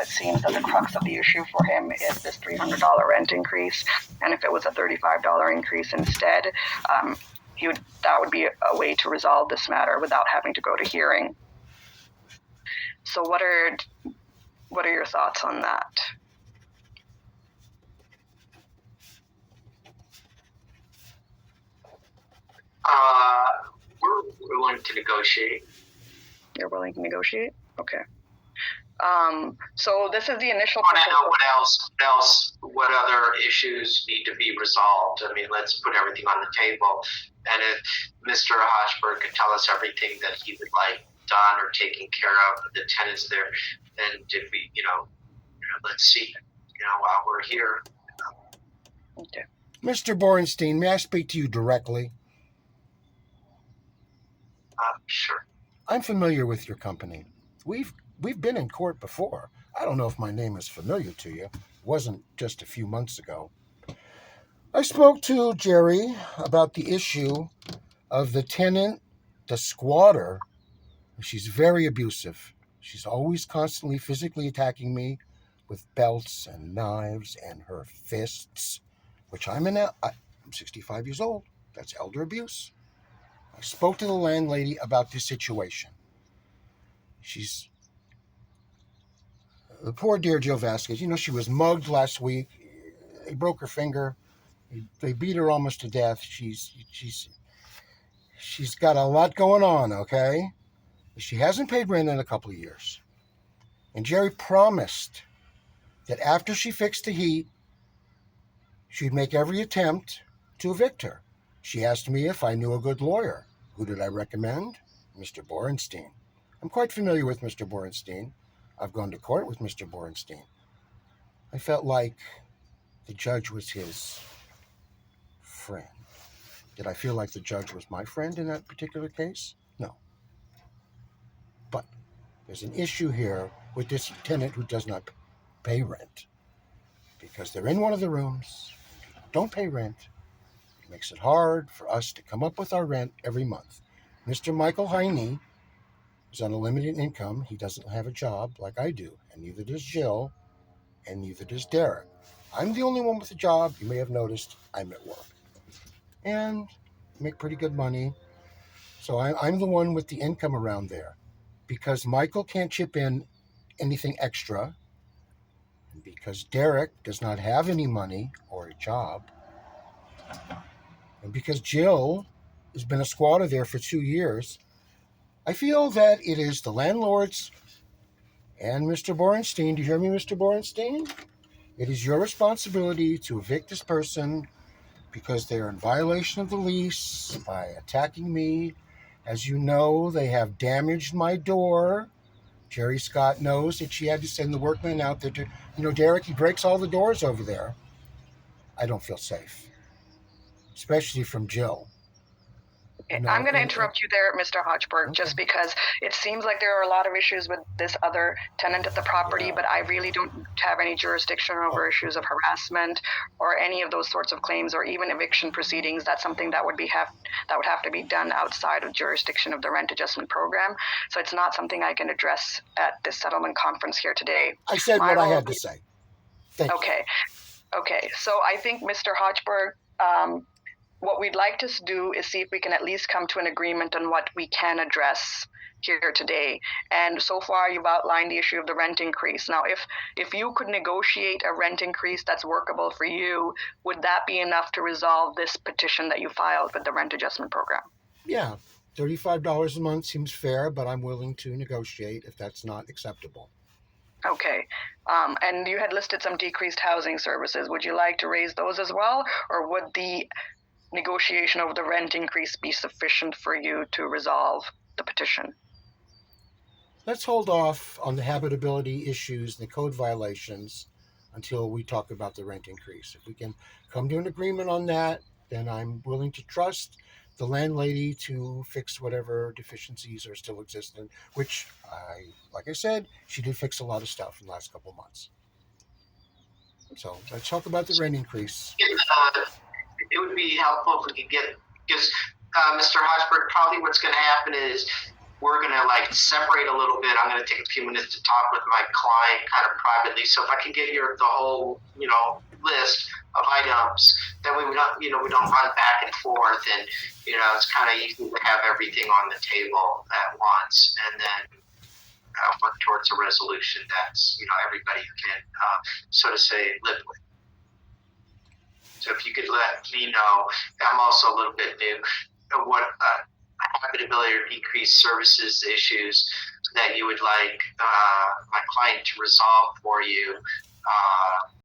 it seems that the crux of the issue for him is this $300 rent increase. And if it was a $35 increase instead, that would be a way to resolve this matter without having to go to hearing. So what are your thoughts on that? We're willing to negotiate. You're willing to negotiate? Okay. So this is the initial proposal. What other issues need to be resolved? I mean, let's put everything on the table. And if Mr. Hochberg could tell us everything that he would like done or taken care of, the tenants there, and if we, let's see, while we're here. Okay. Mr. Borenstein, may I speak to you directly? Sure. I'm familiar with your company. We've been in court before. I don't know if my name is familiar to you. It wasn't just a few months ago. I spoke to Jerry about the issue of the tenant, the squatter. She's very abusive. She's always constantly physically attacking me with belts and knives and her fists, which I'm 65 years old. That's elder abuse. I spoke to the landlady about this situation. The poor dear Jill Vasquez, she was mugged last week. They broke her finger. They beat her almost to death. She's got a lot going on, okay? She hasn't paid rent in a couple of years. And Jerry promised that after she fixed the heat, she'd make every attempt to evict her. She asked me if I knew a good lawyer. Who did I recommend? Mr. Borenstein. I'm quite familiar with Mr. Borenstein. I've gone to court with Mr. Borenstein. I felt like the judge was his friend. Did I feel like the judge was my friend in that particular case? No. But there's an issue here with this tenant who does not pay rent because they're in one of the rooms, don't pay rent. It makes it hard for us to come up with our rent every month. Mr. Michael Heine is on a limited income. He doesn't have a job like I do, and neither does Jill, and neither does Derek. I'm the only one with a job. You may have noticed I'm at work. And make pretty good money. So I'm the one with the income around there. Because Michael can't chip in anything extra, and because Derek does not have any money or a job, and because Jill has been a squatter there for 2 years, I feel that it is the landlord's and Mr. Borenstein. Do you hear me, Mr. Borenstein? It is your responsibility to evict this person because they're in violation of the lease by attacking me. As you know, they have damaged my door. Jerry Scott knows that she had to send the workmen out there to, Derek, he breaks all the doors over there. I don't feel safe, especially from Jill. I'm going to interrupt you there, Mr. Hochberg, just because it seems like there are a lot of issues with this other tenant at the property, but I really don't have any jurisdiction over issues of harassment or any of those sorts of claims or even eviction proceedings. That's something that would have to be done outside of jurisdiction of the rent adjustment program. So it's not something I can address at this settlement conference here today. I said what I had to say. Thank you. Okay. So I think, Mr. Hochberg, what we'd like to do is see if we can at least come to an agreement on what we can address here today. And so far, you've outlined the issue of the rent increase. Now, if you could negotiate a rent increase that's workable for you, would that be enough to resolve this petition that you filed with the rent adjustment program? Yeah, $35 a month seems fair, but I'm willing to negotiate if that's not acceptable. Okay. And you had listed some decreased housing services. Would you like to raise those as well? Or would the negotiation over the rent increase be sufficient for you to resolve the petition? Let's hold off on the habitability issues and the code violations until we talk about the rent increase. If we can come to an agreement on that, then I'm willing to trust the landlady to fix whatever deficiencies are still existing, which, like I said, she did fix a lot of stuff in the last couple of months. So let's talk about the rent increase. It would be helpful if we could get, because Mr. Hochberg, probably what's going to happen is we're going to like separate a little bit. I'm going to take a few minutes to talk with my client kind of privately. So if I can get the whole, list of items, then we don't, we don't run back and forth, and, it's kind of easy to have everything on the table at once, and then work towards a resolution that's, everybody can, so to say, live with. So if you could let me know, I'm also a little bit new, what habitability or decreased services issues that you would like my client to resolve for you